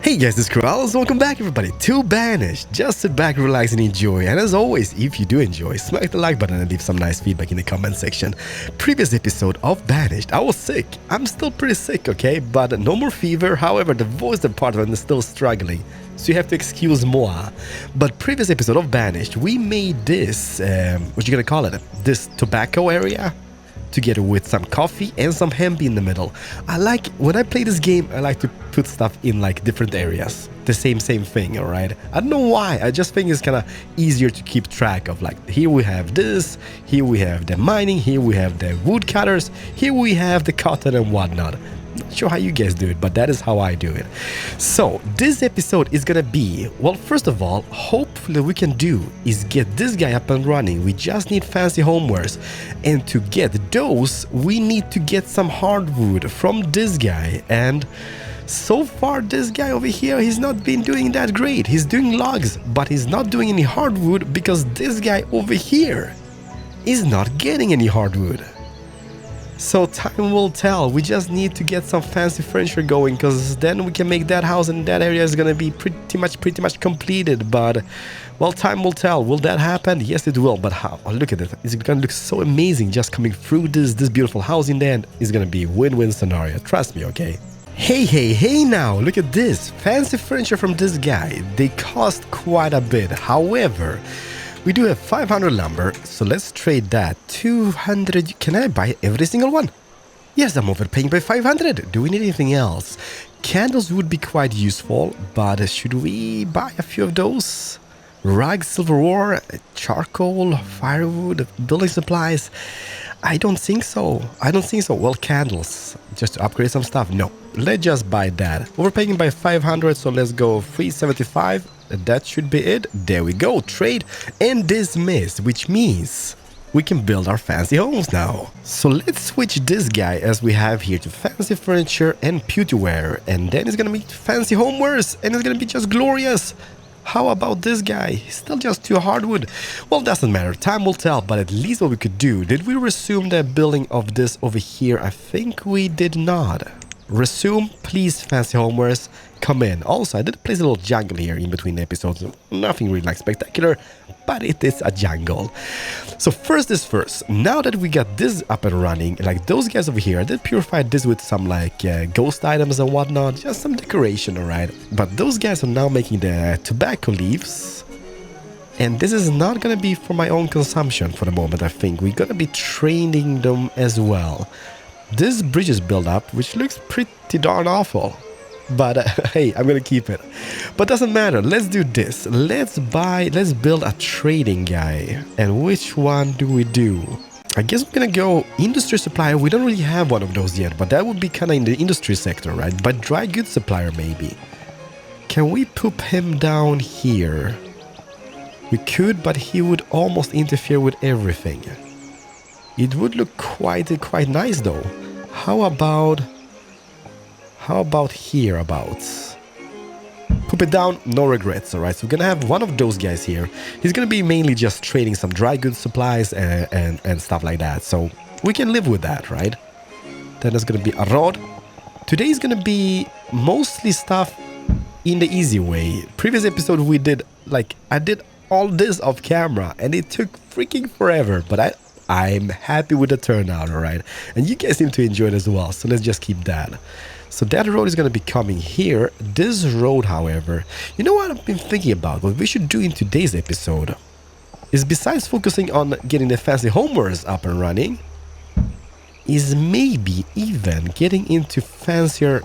Hey guys, this is Keralis. Welcome back everybody to Banished. Just sit back, relax and enjoy. And as always, if you do enjoy, smack the like button and leave some nice feedback in the comment section. Previous episode of Banished, I was sick. I'm still pretty sick, okay? But no more fever. However, the voice department is still struggling, so you have to excuse moi. But previous episode of Banished, we made this, what you gonna call it? This tobacco area? Together with some coffee and some hemp in the middle. When I play this game, I like to put stuff in like different areas. The same thing, alright? I don't know why, I just think it's kind of easier to keep track of. Like, here we have this, here we have the mining, here we have the woodcutters, here we have the cotton and whatnot. Not sure how you guys do it, but that is how I do it. So this episode is gonna be, well, first of all, hopefully we can do is get this guy up and running. We just need fancy homewares, and to get those we need to get some hardwood from this guy. And so far this guy over here, he's not been doing that great. He's doing logs, but he's not doing any hardwood because this guy over here is not getting any hardwood. So time will tell. We just need to get some fancy furniture going, because then we can make that house and that area is gonna be pretty much completed. But well, time will tell. Will that happen? Yes, it will. But how? Oh, look at it. It's gonna look so amazing just coming through this beautiful house in the end. It's gonna be a win-win scenario. Trust me, okay? Hey now, look at this. Fancy furniture from this guy. They cost quite a bit. However, we do have 500 lumber, so let's trade that. 200, can I buy every single one? Yes, I'm overpaying by 500. Do we need anything else? Candles would be quite useful, but should we buy a few of those? Rugs, silverware, charcoal, firewood, building supplies? I don't think so. Well, candles, just to upgrade some stuff. No, let's just buy that. Overpaying by 500, so let's go 375. That should be it. There we go. Trade and dismiss, which means we can build our fancy homes now. So let's switch this guy as we have here to fancy furniture and pewterware, and then it's gonna be fancy homewares, and it's gonna be just glorious. How about this guy? He's still just too hardwood. Well, doesn't matter. Time will tell, but at least what we could do. Did we resume the building of this over here? I think we did not. Resume, please, fancy homewares. Come in. Also, I did place a little jungle here in between episodes. Nothing really like spectacular, but it is a jungle. So first is first. Now that we got this up and running, like those guys over here, I did purify this with some like ghost items and whatnot, just some decoration, alright? But those guys are now making the tobacco leaves, and this is not gonna be for my own consumption for the moment. I think we're gonna be training them as well. This bridge is built up, which looks pretty darn awful. But hey, I'm gonna keep it. But doesn't matter. Let's do this. Let's build a trading guy. And which one do we do? I guess we're gonna go industry supplier. We don't really have one of those yet, but that would be kind of in the industry sector, right? But dry goods supplier maybe. Can we poop him down here? We could, but he would almost interfere with everything. It would look quite nice though. How about hereabouts? Poop it down, no regrets, alright? So we're gonna have one of those guys here. He's gonna be mainly just trading some dry goods supplies and stuff like that. So we can live with that, right? Then there's gonna be a rod. Today is gonna be mostly stuff in the easy way. Previous episode we did, like, I did all this off camera and it took freaking forever, but I'm happy with the turnout, alright? And you guys seem to enjoy it as well, so let's just keep that. So that road is going to be coming here. This road, however, you know what I've been thinking about? What we should do in today's episode is, besides focusing on getting the fancy homewares up and running, is maybe even getting into fancier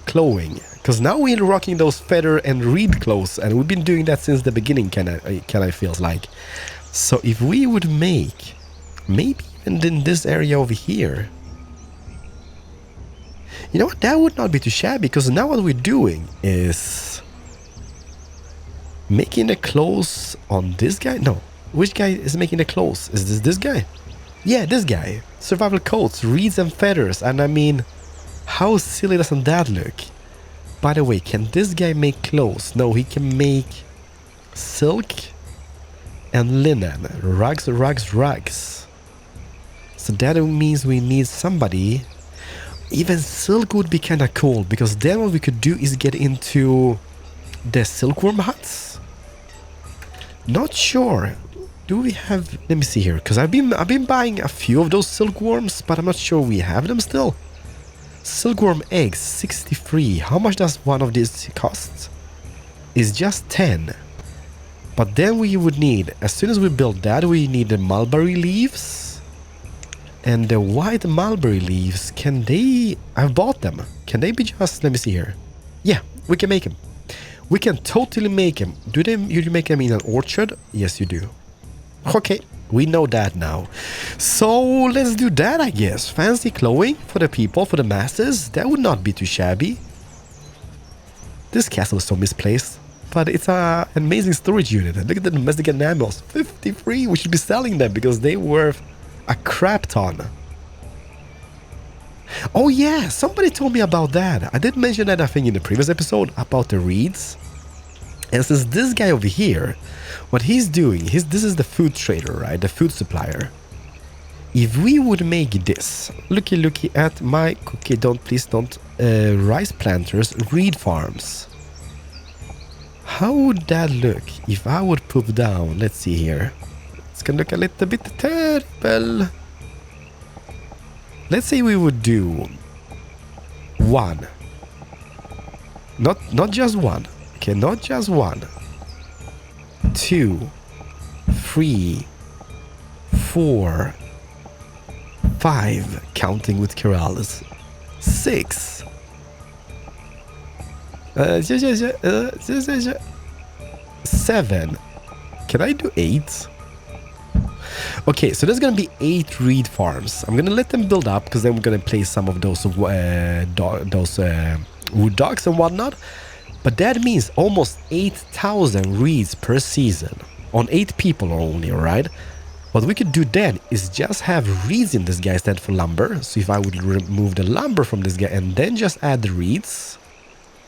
clothing. Because now we're rocking those feather and reed clothes, and we've been doing that since the beginning, kind of feels like. So if we would make, maybe even in this area over here, you know what, that would not be too shabby, because now what we're doing is making the clothes on this guy. No, which guy is making the clothes? Is this guy? Yeah, this guy. Survival coats, reeds and feathers. And I mean, how silly doesn't that look? By the way, can this guy make clothes? No, he can make silk and linen. Rugs. So that means we need somebody. Even silk would be kind of cool, because then what we could do is get into the silkworm huts. Not sure. Do we have... Let me see here, because I've been buying a few of those silkworms, but I'm not sure we have them still. Silkworm eggs, 63. How much does one of these cost? It's just 10. But then we would need, as soon as we build that, we need the mulberry leaves. And the white mulberry leaves, can they... I've bought them. Can they be just... Let me see here. Yeah, we can make them. We can totally make them. You make them in an orchard? Yes, you do. Okay, we know that now. So let's do that, I guess. Fancy clothing for the people, for the masses. That would not be too shabby. This castle is so misplaced. But it's an amazing storage unit. Look at the domesticated animals. 53. We should be selling them because they were... a crap ton. Oh yeah, somebody told me about that. I did mention that, I think, in the previous episode about the reeds. And since this guy over here, what he's doing, this is the food trader, right? The food supplier. If we would make this, looky at my cookie, please don't, rice planters, reed farms. How would that look if I would put down, let's see here. It's gonna look a little bit terrible. Let's say we would do one. Not just one. Okay, not just one. 2, 3, 4, 5, counting with Keralis. 6. 7. Can I do 8? Okay, so there's gonna be 8 reed farms. I'm gonna let them build up because then we're gonna place some of those wood dogs and whatnot. But that means almost 8,000 reeds per season on 8 people only, alright? What we could do then is just have reeds in this guy instead for lumber. So if I would remove the lumber from this guy and then just add the reeds.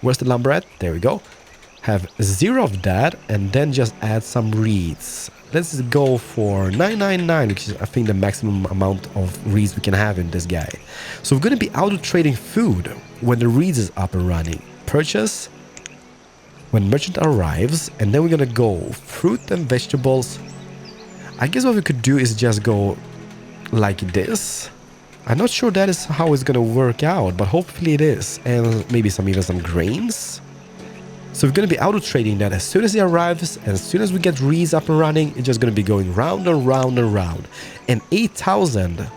Where's the lumber at? There we go. Have 0 of that and then just add some reeds. Let's go for 999, which is I think the maximum amount of reeds we can have in this guy. So we're going to be auto trading food when the reeds is up and running. Purchase when merchant arrives, and then we're going to go fruit and vegetables. I guess what we could do is just go like this. I'm not sure that is how it's going to work out, but hopefully it is. And maybe even some grains. So we're going to be auto trading that as soon as he arrives, and as soon as we get reeds up and running, it's just going to be going round and round and round. And 8,000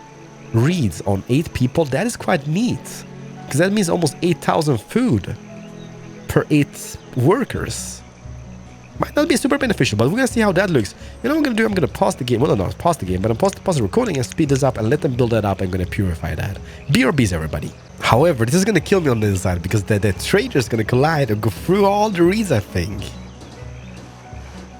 reeds on 8 people, that is quite neat. Because that means almost 8,000 food per 8 workers. Might not be super beneficial, but we're going to see how that looks. You know what I'm going to do? I'm going to pause the game. Well, not pause the game, but I'm pause the recording and speed this up and let them build that up. I'm going to purify that. BRBs, everybody. However, this is going to kill me on the inside because the trader is going to collide and go through all the reeds, I think.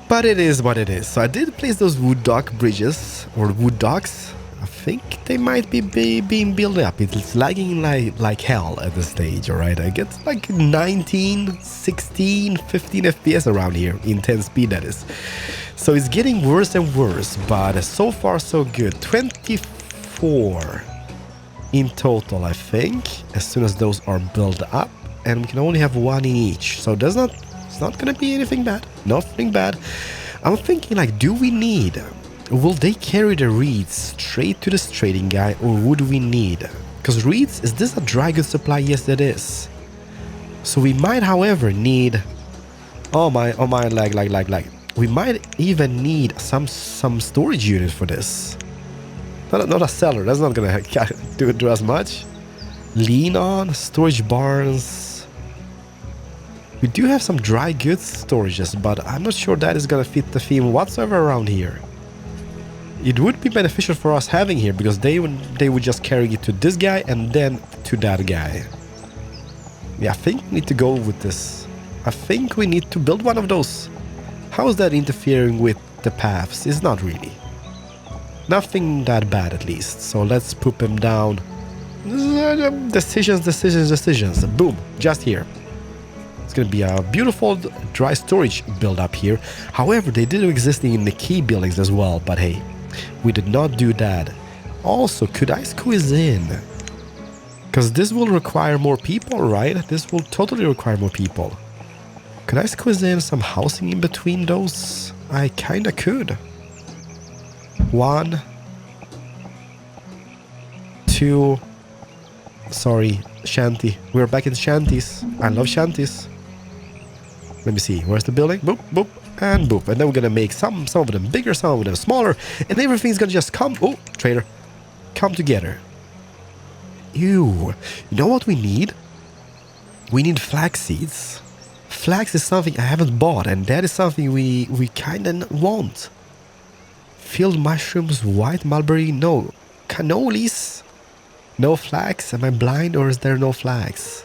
But it is what it is. So I did place those wood dock bridges, or wood docks. I think they might be being built up. It's lagging like hell at this stage, alright? I get like 19, 16, 15 FPS around here, in 10 speed that is. So it's getting worse and worse, but so far so good. 24 in total, I think, as soon as those are built up, and we can only have 1 in each. So it's not gonna be anything bad. Nothing bad. I'm thinking, like, do we need... Will they carry the reeds straight to this trading guy, or would we need... Because reeds, is this a dry goods supply? Yes, it is. So we might, however, need... Oh my, lag. We might even need some storage unit for this. Not a cellar, that's not gonna do as much. Lean on, storage barns. We do have some dry goods storages, but I'm not sure that is gonna fit the theme whatsoever around here. It would be beneficial for us having here, because they would just carry it to this guy and then to that guy. Yeah, I think we need to go with this. I think we need to build one of those. How is that interfering with the paths? It's not really. Nothing that bad, at least. So let's put them down. Decisions. Boom, just here. It's gonna be a beautiful dry storage build up here. However, they did exist in the key buildings as well, but hey, we did not do that. Also, could I squeeze in Because this will require more people, right? This will totally require more people. Could I squeeze in some housing in between those? I kinda could. 1, 2. Sorry, shanty. We're back in shanties. I love shanties. Let me see. Where's the building? Boop, boop, and boop. And then we're gonna make some of them bigger, some of them smaller, and everything's gonna just come. Oh, trader, come together. Ew. You know what we need? We need flax seeds. Flax is something I haven't bought, and that is something we kinda want. Field mushrooms, white mulberry, no. Cannolis. No flax? Am I blind or is there no flax?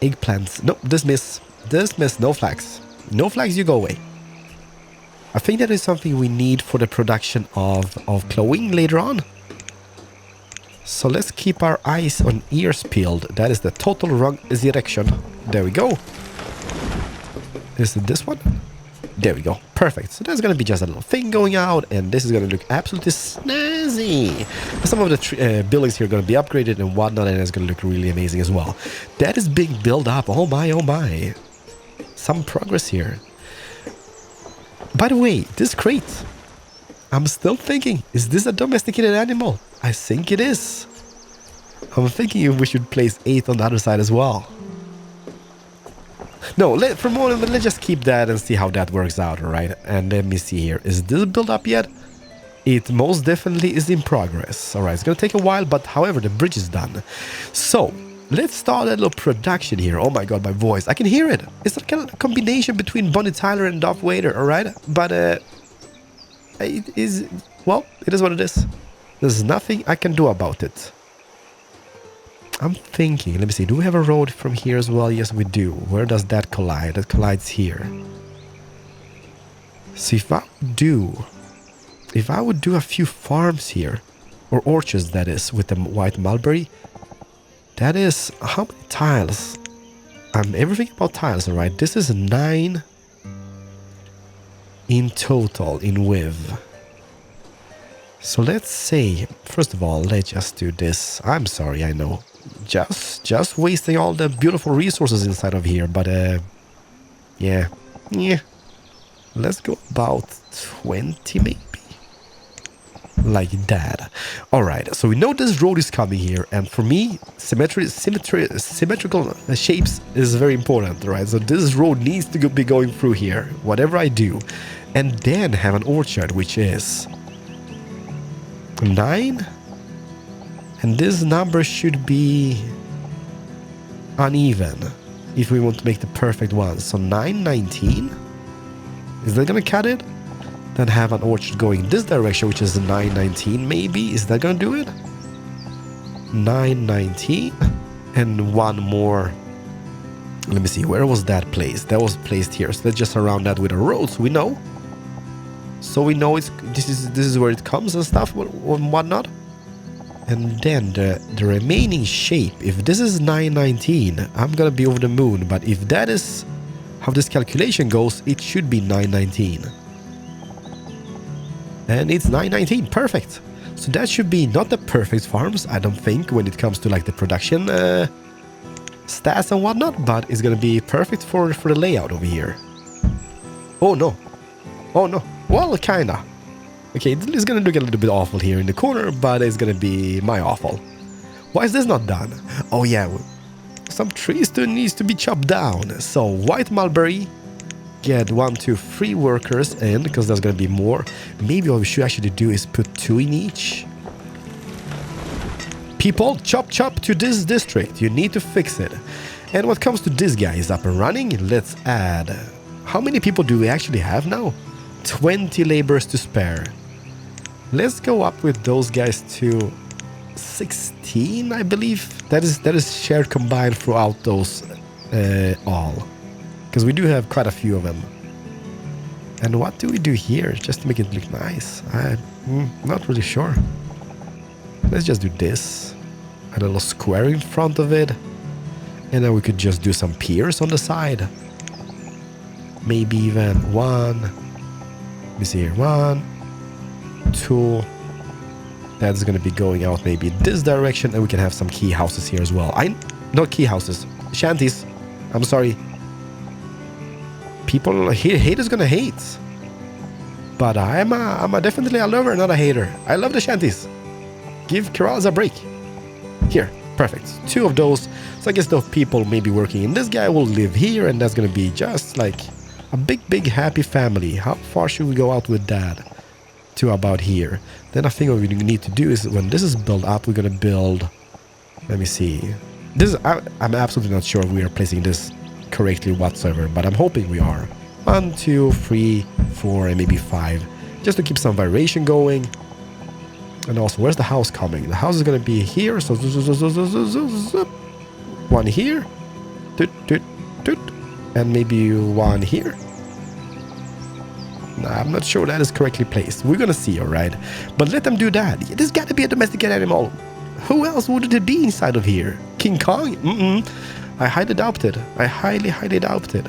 Eggplants. No, dismiss. Dismiss. No flax. No flax, you go away. I think that is something we need for the production of clothing later on. So let's keep our eyes on ears peeled. That is the total wrong direction. There we go. Is it this one? There we go. Perfect. So there's going to be just a little thing going out, and this is going to look absolutely snazzy. Some of the buildings here are going to be upgraded and whatnot, and it's going to look really amazing as well. That is being built up. Oh my, oh my. Some progress here. By the way, this crate. I'm still thinking, is this a domesticated animal? I think it is. I'm thinking we should place 8 on the other side as well. No, for a moment, let's just keep that and see how that works out, alright? And let me see here. Is this built up yet? It most definitely is in progress. Alright, it's gonna take a while, but however, the bridge is done. So, let's start a little production here. Oh my god, my voice. I can hear it. It's a kind of combination between Bonnie Tyler and Darth Vader, alright? But, it is... Well, it is what it is. There's nothing I can do about it. I'm thinking, let me see, do we have a road from here as well? Yes, we do. Where does that collide? That collides here. So if I would do a few farms here, or orchards that is, with the white mulberry, that is, how many tiles? Everything about tiles, alright? This is 9 in total, in width. So let's say, first of all, let's just do this. I'm sorry, I know. Just wasting all the beautiful resources inside of here, but yeah. Let's go about 20 maybe. Like that. Alright, so we know this road is coming here, and for me, symmetrical shapes is very important, right? So this road needs to be going through here, whatever I do. And then have an orchard, which is 9. And this number should be uneven if we want to make the perfect one. So 9, 19. Is that gonna cut it? Then have an orchard going this direction, which is 9, 19 maybe. Is that gonna do it? 9, 19. And one more. Let me see, where was that placed? That was placed here. So let's just surround that with a road so we know. So we know this is where it comes and stuff and whatnot. And then the remaining shape, if this is 919, I'm gonna be over the moon. But if that is how this calculation goes, it should be 919. And it's 919, perfect. So that should be not the perfect farms, I don't think, when it comes to like the production stats and whatnot. But it's gonna be perfect for the layout over here. Oh no. Oh no. Well, kinda. Okay, it's gonna look a little bit awful here in the corner, but it's gonna be my awful. Why is this not done? Oh yeah, some trees still needs to be chopped down. So white mulberry, get 1, 2, 3 workers in, because there's gonna be more. Maybe what we should actually do is put 2 in each. People, chop to this district. You need to fix it. And what comes to this guy is up and running. Let's add. How many people do we actually have now? 20 laborers to spare. Let's go up with those guys to 16, I believe. That is shared combined throughout those all. Because we do have quite a few of them. And what do we do here just to make it look nice? I'm not really sure. Let's just do this. A little square in front of it. And then we could just do some piers on the side. Maybe even 1. Let me see here. 1, 2, That's gonna be going out maybe this direction, and we can have some key houses here as well. Not key houses, shanties. I'm sorry. People, haters gonna hate. But I'm definitely a lover, not a hater. I love the shanties. Give Keralis a break. Here, perfect. 2 of those. So I guess the people maybe working in this guy will live here, and that's gonna be just like a big happy family. How far should we go out with that? To about here. Then I think what we need to do is when this is built up, we're gonna build. Let me see. This is, I'm absolutely not sure if we are placing this correctly whatsoever, but I'm hoping we are. 1, 2, 3, 4, and maybe 5, just to keep some variation going. And also, where's the house coming? The house is gonna be here, so 1 here, and maybe 1 here. Nah, I'm not sure that is correctly placed. We're gonna see, alright? But let them do that. There's gotta be a domesticated animal. Who else would it be inside of here? King Kong? I highly doubt it. I highly doubt it.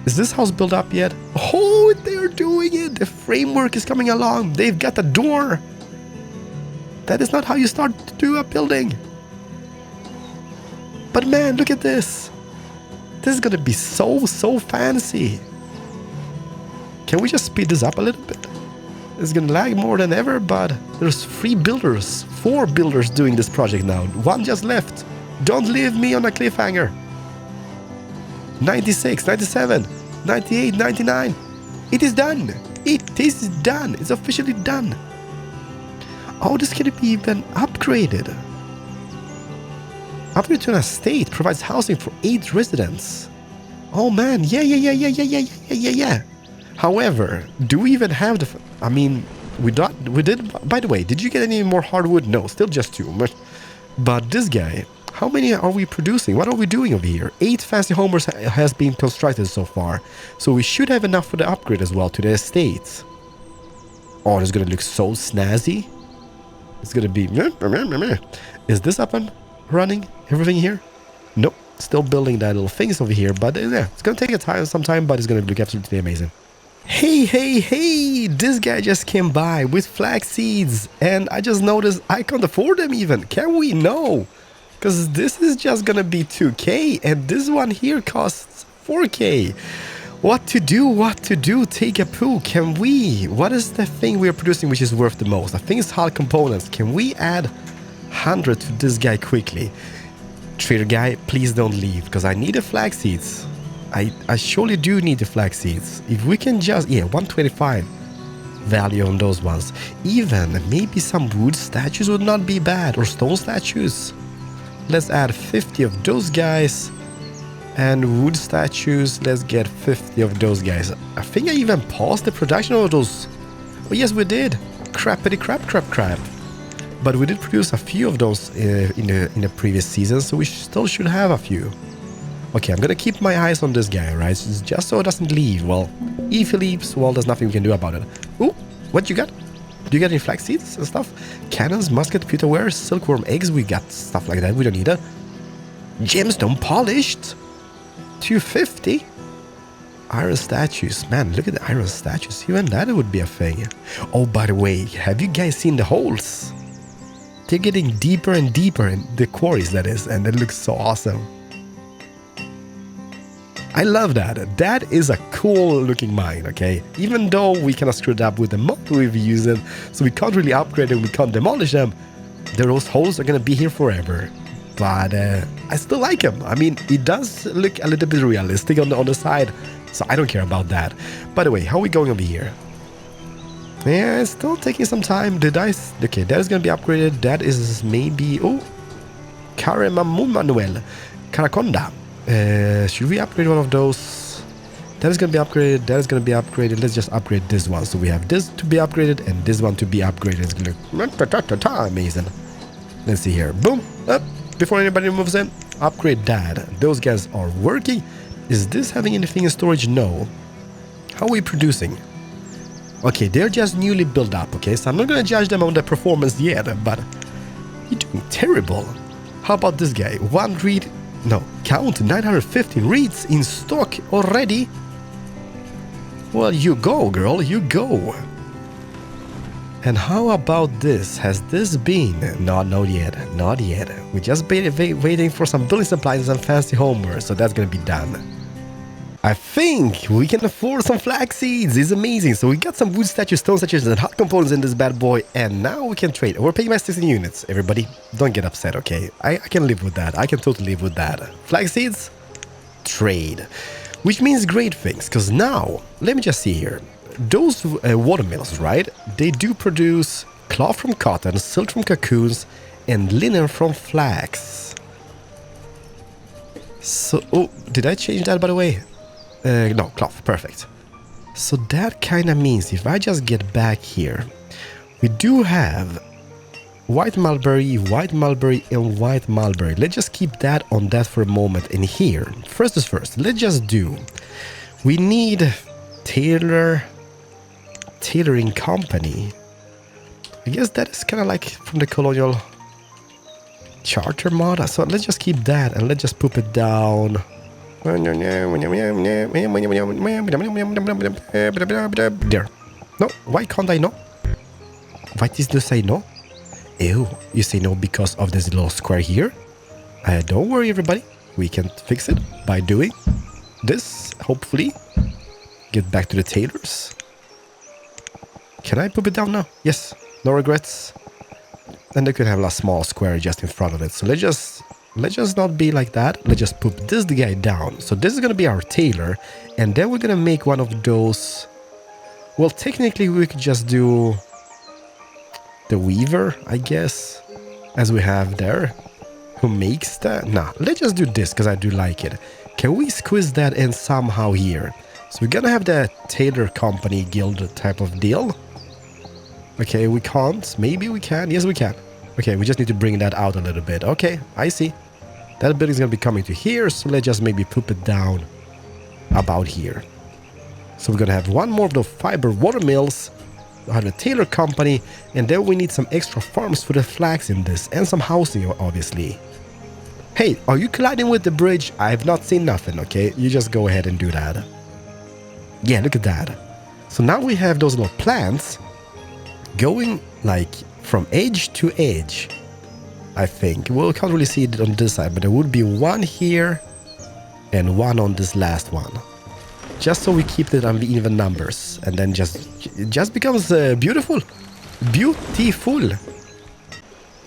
Is this house built up yet? Oh, they're doing it! The framework is coming along. They've got a door. That is not how you start to do a building. But man, look at this. This is gonna be so fancy. Can we just speed this up a little bit? It's gonna lag more than ever, but there's 4 builders doing this project now. 1 just left. Don't leave me on a cliffhanger. 96, 97, 98, 99. It is done. It is done. It's officially done. Oh, this can be even upgraded. Upgrade to an estate provides housing for 8 residents. Oh man, yeah. However, do we even have the... I mean, we did... By the way, did you get any more hardwood? No, still just 2. But this guy, how many are we producing? What are we doing over here? 8 fancy homers has been constructed so far. So we should have enough for the upgrade as well to the estate. Oh, it's gonna look so snazzy. It's gonna be... Is this up and running? Everything here? Nope. Still building that little things over here. But yeah, it's gonna take some time, but it's gonna look absolutely amazing. Hey, this guy just came by with flax seeds, and I just noticed I can't afford them even. Can we? No, because this is just gonna be 2k, and this one here costs 4k. What to do? Take a poo. Can we? What is the thing we are producing which is worth the most? I think it's hull components. Can we add 100 to this guy quickly? Trader guy, please don't leave, because I need the flax seeds. I surely do need the flax seeds. If we can just... Yeah, 125 value on those ones. Even maybe some wood statues would not be bad. Or stone statues. Let's add 50 of those guys. And wood statues, let's get 50 of those guys. I think I even paused the production of those. Oh yes, we did. Crappity crap. But we did produce a few of those in the previous season, so we still should have a few. Okay, I'm gonna keep my eyes on this guy, right? Just so it doesn't leave. Well, if he leaves, well, there's nothing we can do about it. Ooh, what you got? Do you get any flax seeds and stuff? Cannons, musket, pewterware, silkworm eggs. We got stuff like that. We don't need it. Gemstone polished. 250. Iron statues. Man, look at the iron statues. Even that would be a thing. Oh, by the way, have you guys seen the holes? They're getting deeper and deeper in the quarries, that is, and it looks so awesome. I love that. That is a cool looking mine, okay? Even though we cannot screw it up with the mod we've used, so we can't really upgrade them, we can't demolish them, those holes are gonna be here forever. But I still like them. I mean, it does look a little bit realistic on the side, so I don't care about that. By the way, how are we going over here? Yeah, it's still taking some time. Okay, that is gonna be upgraded. That is maybe... Oh! Manuel. Caraconda. Should we upgrade one of those? That is going to be upgraded. That is going to be upgraded. Let's just upgrade this one. So we have this to be upgraded and this one to be upgraded. It's going to look amazing. Let's see here. Boom. Up. Before anybody moves in, upgrade that. Those guys are working. Is this having anything in storage? No. How are we producing? Okay, they're just newly built up. Okay, so I'm not going to judge them on their performance yet, but you're doing terrible. How about this guy? One read... No, count 915 reeds in stock already. Well, you go, girl, you go. And how about this? Has this been? Not yet. Not yet. We're just waiting for some building supplies and some fancy homeware, so that's gonna be done. I think we can afford some flax seeds. It's amazing. So we got some wood statues, stone statues, and hot components in this bad boy, and now we can trade. We're paying by 16 units. Everybody, don't get upset, okay? I can live with that. I can totally live with that. Flax seeds, trade, which means great things. Because now, let me just see here. Those watermills, right? They do produce cloth from cotton, silk from cocoons, and linen from flax. So, oh, did I change that by the way? No, cloth, perfect. So that kind of means if I just get back here, we do have white mulberry, and white mulberry. Let's just keep that on that for a moment. And here, first is first, let's just do, we need tailoring company. I guess that is kind of like from the colonial charter mod. So let's just keep that and let's just put it down. There. No, why can't I no? Why did you say no? Ew, you say no because of this little square here? Don't worry everybody, we can fix it by doing this, hopefully. Get back to the tailors. Can I put it down now? Yes, no regrets. And they could have a small square just in front of it. So let's just not be like that. Let's just put this guy down. So this is gonna be our tailor, and then we're gonna make one of those. Well, technically we could just do the weaver, I guess, as we have there. Who makes that? Nah, let's just do this because I do like it. Can we squeeze that in somehow here? So we're gonna have the tailor company guild type of deal. Okay, we can't. Maybe we can. Yes, we can. Okay, we just need to bring that out a little bit. Okay, I see. That building's gonna be coming to here, so let's just maybe put it down about here. So we're gonna have one more of the fiber watermills, have a tailor company, and then we need some extra farms for the flax in this, and some housing, obviously. Hey, are you colliding with the bridge? I have not seen nothing, okay? You just go ahead and do that. Yeah, look at that. So now we have those little plants going like from edge to edge, I think. Well, we can't really see it on this side, but there would be one here and one on this last one. Just so we keep it on even numbers, and then it just becomes beautiful. Beautiful.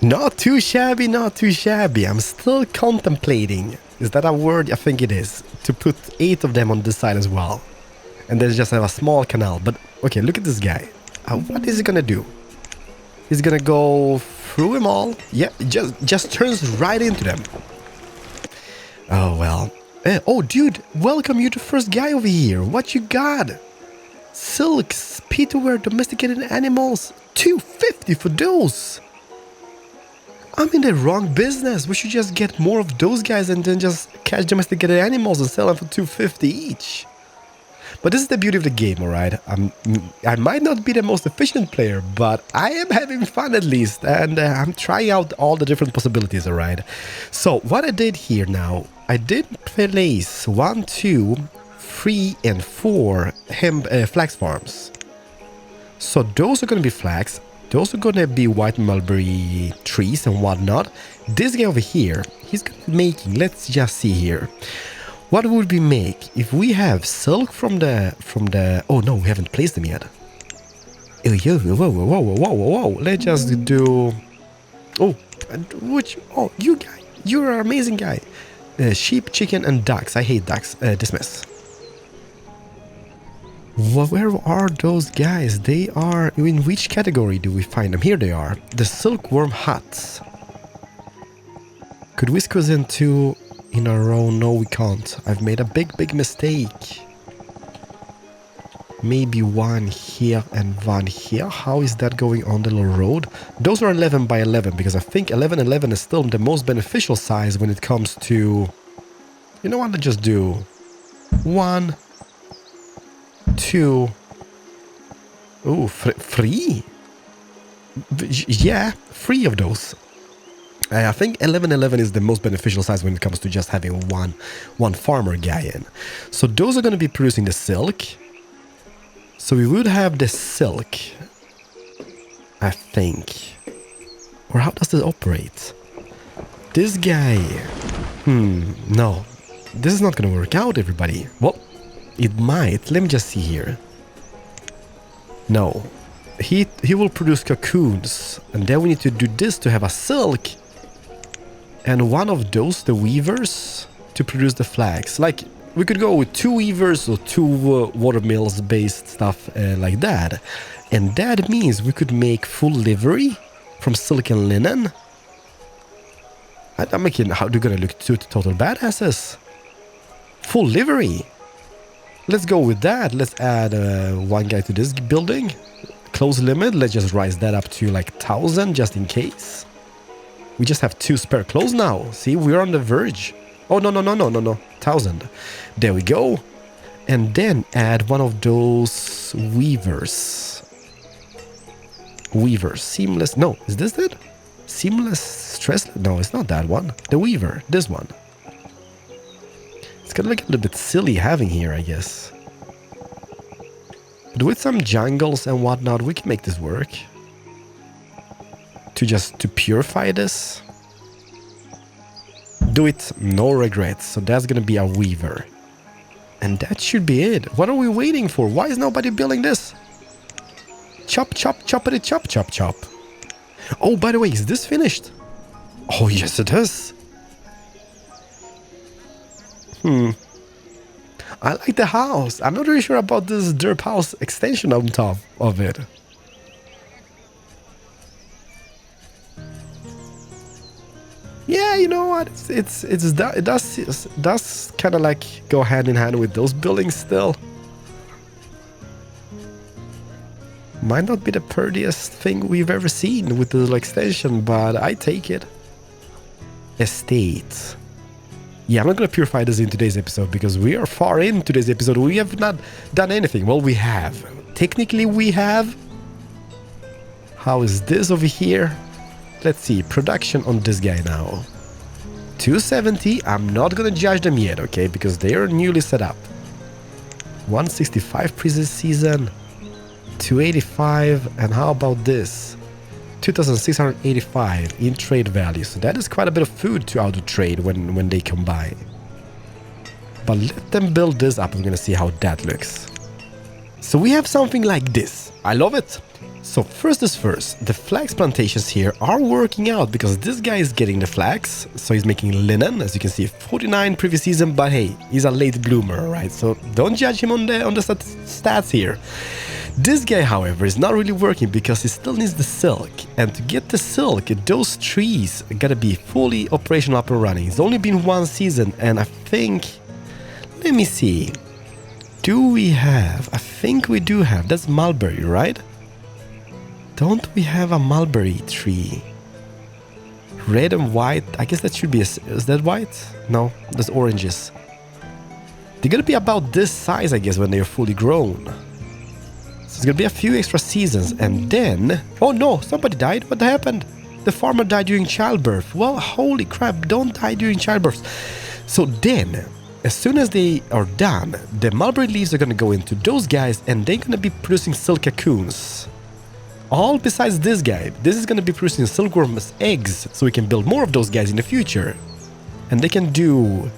Not too shabby, not too shabby. I'm still contemplating. Is that a word? I think it is. To put 8 of them on this side as well. And then just have a small canal. But okay, look at this guy. What is he gonna do? He's gonna go through them all. Yeah, just turns right into them. Oh well. Oh dude, welcome, you're the first guy over here. What you got? Silks, peterware, domesticated animals. 250 for those. I'm in the wrong business. We should just get more of those guys and then just catch domesticated animals and sell them for 250 each. But this is the beauty of the game, alright? I might not be the most efficient player, but I am having fun at least, and I'm trying out all the different possibilities, alright? So, what I did here now, I did place 1, 2, 3, and 4 flax farms. So those are going to be flax, those are going to be white mulberry trees and whatnot. This guy over here, he's going to be making, let's just see here. What would we make if we have silk from the oh no, we haven't placed them yet. Whoa. Let's just do, you guy, you're an amazing guy. Sheep, chicken, and ducks. I hate ducks. Dismiss. Where are those guys? They are, in which category do we find them? Here they are. The silkworm huts. Could we squeeze into in a row? No, we can't. I've made a big mistake. Maybe one here and one here. How is that going on the little road? Those are 11 by 11 because I think 11 is still the most beneficial size when it comes to... You know what? Let's just do 1, 2... Oh, 3? Yeah, 3 of those. I think 11 is the most beneficial size when it comes to just having one farmer guy in. So those are going to be producing the silk. So we would have the silk. I think. Or how does this operate? This guy... no. This is not gonna work out, everybody. Well, it might. Let me just see here. No. He will produce cocoons. And then we need to do this to have a silk. And one of those, the weavers, to produce the flax. Like, we could go with 2 weavers or 2 watermills based stuff like that. And that means we could make full livery from silk and linen. I'm making, how do you gonna look to total badasses? Full livery. Let's go with that. Let's add 1 guy to this building. Close limit. Let's just rise that up to like 1,000 just in case. We just have 2 spare clothes now. See, we're on the verge. Oh, no. 1,000. There we go. And then add one of those weavers. Weaver. Seamless. No, is this it? Seamless stress. No, it's not that one. The weaver. This one. It's gonna look a little bit silly having here, I guess. But with some jungles and whatnot, we can make this work. To purify this. Do it, no regrets. So that's gonna be our weaver. And that should be it. What are we waiting for? Why is nobody building this? Chop, choppity, chop. Oh, by the way, is this finished? Oh, yes, it is. I like the house. I'm not really sure about this derp house extension on top of it. Yeah, you know what? It does kind of like go hand in hand with those buildings still. Might not be the prettiest thing we've ever seen with the little extension, but I take it. Estate. Yeah, I'm not going to purify this in today's episode because we are far in today's episode. We have not done anything. Well, we have. Technically, we have. How is this over here? Let's see. Production on this guy now. 270. I'm not going to judge them yet, okay? Because they are newly set up. 165 previous season. 285. And how about this? 2,685 in trade value. So that is quite a bit of food to auto trade when they combine. But let them build this up. We're going to see how that looks. So we have something like this. I love it. So first is first. The flax plantations here are working out because this guy is getting the flax. So he's making linen. As you can see, 49 previous season. But hey, he's a late bloomer, right? So don't judge him on the stats here. This guy, however, is not really working because he still needs the silk. And to get the silk, those trees gotta be fully operational up and running. It's only been 1 season and I think... Let me see. Do we have... I think we do have. That's mulberry, right? Don't we have a mulberry tree? Red and white. I guess that should be... Is that white? No, that's oranges. They're gonna be about this size, I guess, when they're fully grown. So it's gonna be a few extra seasons and then... Oh no, somebody died. What happened? The farmer died during childbirth. Well, holy crap, don't die during childbirth. So then, as soon as they are done, the mulberry leaves are gonna go into those guys and they're gonna be producing silk cocoons. All besides this guy. This is gonna be producing silkworms eggs so we can build more of those guys in the future. And they can do...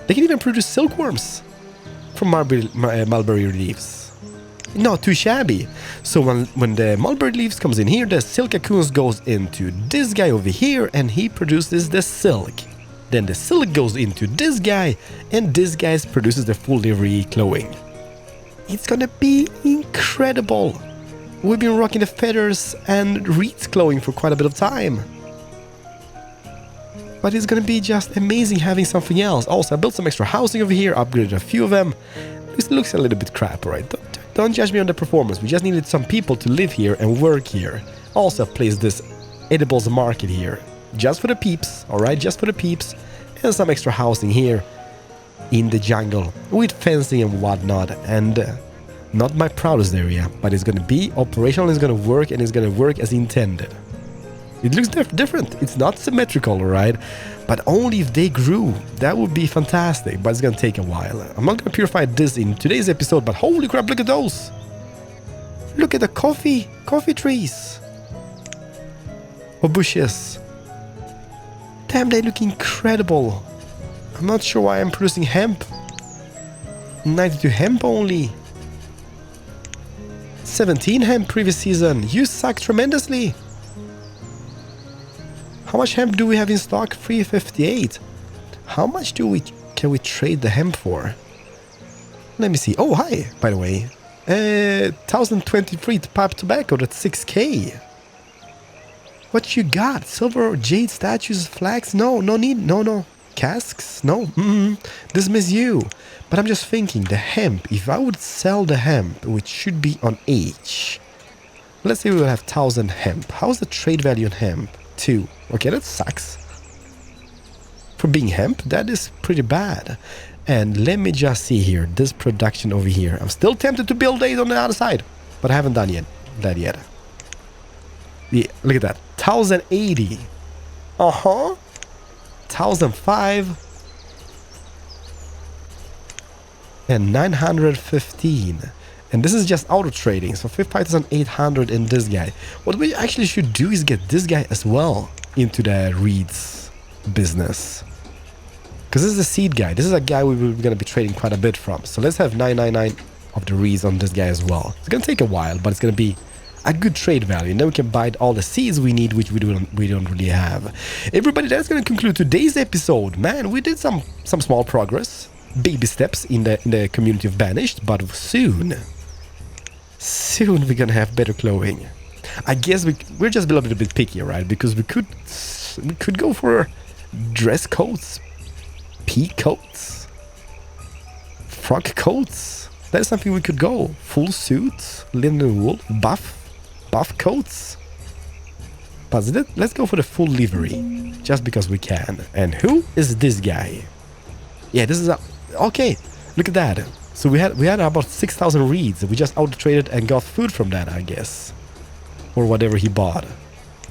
They can even produce silkworms from mulberry leaves. Not too shabby. So when the mulberry leaves comes in here, the silk cocoons goes into this guy over here and he produces the silk. Then the silk goes into this guy and this guy produces the full livery clothing. It's gonna be incredible. We've been rocking the feathers and reeds clothing for quite a bit of time. But it's gonna be just amazing having something else. Also, I built some extra housing over here, upgraded a few of them. It looks a little bit crap, right? Don't judge me on the performance. We just needed some people to live here and work here. Also placed this edibles market here. Just for the peeps, alright? Just for the peeps. And some extra housing here in the jungle with fencing and whatnot. And not my proudest area, but it's gonna be operational, it's gonna work, and it's gonna work as intended. It looks different. It's not symmetrical, right? But only if they grew. That would be fantastic, but it's gonna take a while. I'm not gonna purify this in today's episode, but holy crap, look at those! Look at the coffee trees! Or bushes. Damn, they look incredible. I'm not sure why I'm producing hemp. 92 hemp only. 17 hemp previous season. You suck tremendously. How much hemp do we have in stock? 358. How much can we trade the hemp for? Let me see. Oh, hi, by the way. 1023 pipe tobacco. That's 6k. What you got? Silver, jade statues, flax? No need. No. Casks? No. Dismiss you. But I'm just thinking, the hemp, if I would sell the hemp, which should be on H. Let's say we will have 1000 hemp. How's the trade value on hemp? 2. Okay, that sucks. For being hemp, that is pretty bad. And let me just see here, this production over here. I'm still tempted to build 8 on the other side, but I haven't done that yet. Yeah, look at that, 1080. 1005 and 915. And this is just auto trading, so 5800 in this guy. What we actually should do is get this guy as well into the reeds business. Because this is a seed guy. This is a guy we're going to be trading quite a bit from. So let's have 999 of the reeds on this guy as well. It's going to take a while, but it's going to be a good trade value. And then we can buy all the seeds we need, which we don't really have. Everybody, that's going to conclude today's episode. Man, we did some small progress. Baby steps in the community of Banished, but soon we're gonna have better clothing. I guess we're just a little bit pickier, right? Because we could go for dress coats, pea coats, frock coats. That's something we could go. Full suits, linen and wool, buff coats. But let's go for the full livery, just because we can. And who is this guy? Yeah, this is okay. Look at that. So we had about 6,000 reeds. We just auto traded and got food from that, I guess, or whatever he bought.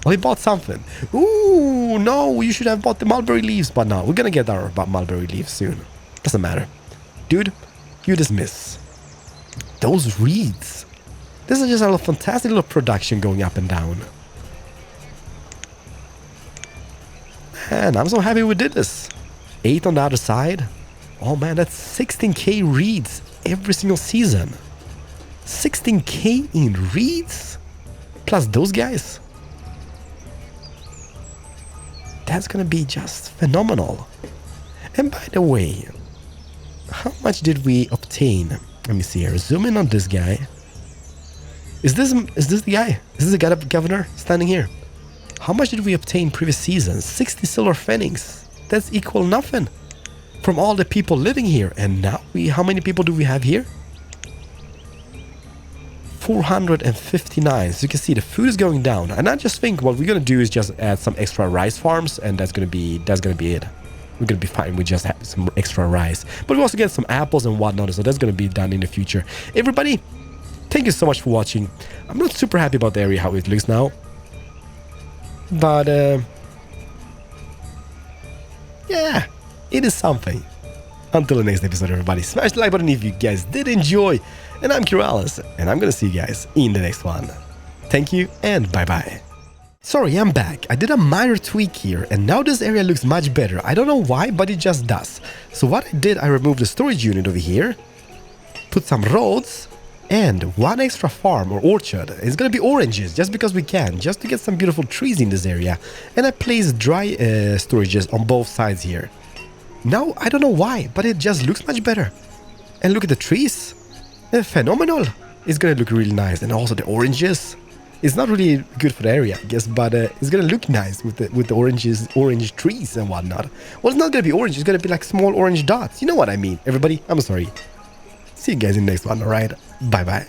Well, he bought something. Ooh, no, you should have bought the mulberry leaves. But no, we're gonna get our mulberry leaves soon. Doesn't matter, dude. You dismiss those reeds. This is just a fantastic little production going up and down. And I'm so happy we did this. 8 on the other side. Oh man, that's 16k reeds every single season. 16k in reeds? Plus those guys. That's gonna be just phenomenal. And by the way, how much did we obtain? Let me see here. Zoom in on this guy. Is this the guy? Is this the governor standing here? How much did we obtain previous season? 60 silver pfennigs. That's equal nothing from all the people living here. And now how many people do we have here? 459. So you can see the food is going down. And I just think what we're gonna do is just add some extra rice farms, and that's gonna be it. We're gonna be fine with just having some extra rice. But we also get some apples and whatnot, so that's gonna be done in the future. Everybody, thank you so much for watching. I'm not super happy about the area, how it looks now. But yeah, it is something. Until the next episode, everybody, smash the like button if you guys did enjoy. And I'm Keralis, and I'm gonna see you guys in the next one. Thank you, and bye-bye. Sorry, I'm back. I did a minor tweak here, and now this area looks much better. I don't know why, but it just does. So what I did, I removed the storage unit over here, put some roads, and one extra farm or orchard. It's gonna be oranges, just because we can, just to get some beautiful trees in this area. And I placed dry storages on both sides here. Now, I don't know why, but it just looks much better. And look at the trees. They're phenomenal. It's gonna look really nice. And also the oranges. It's not really good for the area, I guess, but it's gonna look nice with the orange trees and whatnot. Well, it's not gonna be orange. It's gonna be like small orange dots. You know what I mean, everybody? I'm sorry. See you guys in the next one, alright? Bye-bye.